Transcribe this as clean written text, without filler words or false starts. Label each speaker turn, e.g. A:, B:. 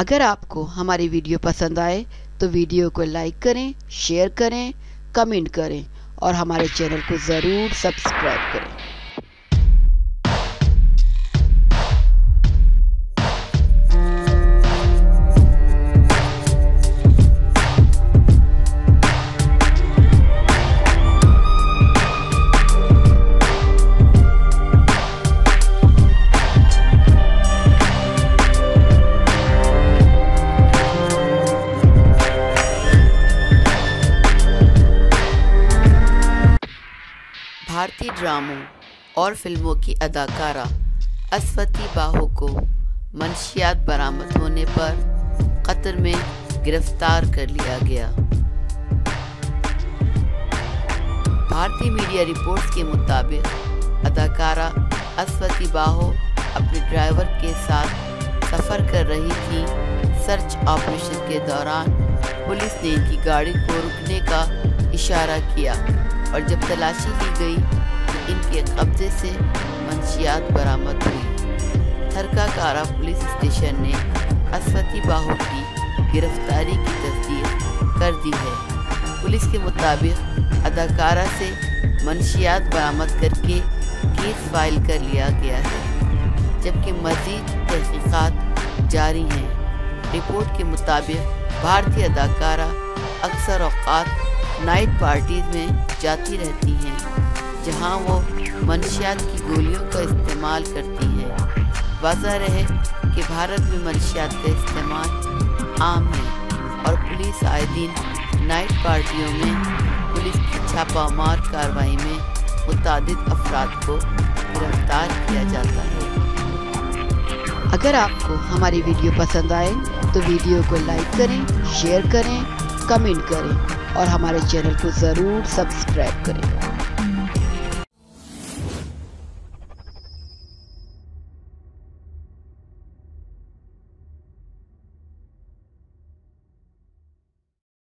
A: अगर आपको हमारी वीडियो पसंद आए तो वीडियो को लाइक करें, शेयर करें, कमेंट करें और हमारे चैनल को ज़रूर सब्सक्राइब करें। भारतीय ड्रामों और फिल्मों की अदाकारा अस्वती बाहो को मंशियात बरामद होने पर कतर में गिरफ्तार कर लिया गया। भारतीय मीडिया रिपोर्ट्स के मुताबिक अदाकारा अस्वती बाहो अपने ड्राइवर के साथ सफ़र कर रही थी। सर्च ऑपरेशन के दौरान पुलिस ने इनकी गाड़ी को रुकने का इशारा किया और जब तलाशी ली गई तो इनके कब्जे से मंशियात बरामद हुई। थरकाकारा पुलिस स्टेशन ने अस्वती बाहो की गिरफ्तारी की तस्दीक कर दी है। पुलिस के मुताबिक अदाकारा से मंशियात बरामद करके केस फाइल कर लिया गया है, जबकि मज़ीद तहकीकात जारी हैं। रिपोर्ट के मुताबिक भारतीय अदाकारा अक्सर औक़ात नाइट पार्टीज में जाती रहती हैं, जहां वो मंशियात की गोलियों का इस्तेमाल करती हैं। वाज़ह रहे कि भारत में मंशियात का इस्तेमाल आम है और पुलिस आए दिन नाइट पार्टियों में पुलिस की छापामार कार्रवाई में मुतादिद अफराद को गिरफ्तार किया जाता है। अगर आपको हमारी वीडियो पसंद आए तो वीडियो को लाइक करें, शेयर करें, कमेंट करें और हमारे चैनल को ज़रूर सब्सक्राइब करें।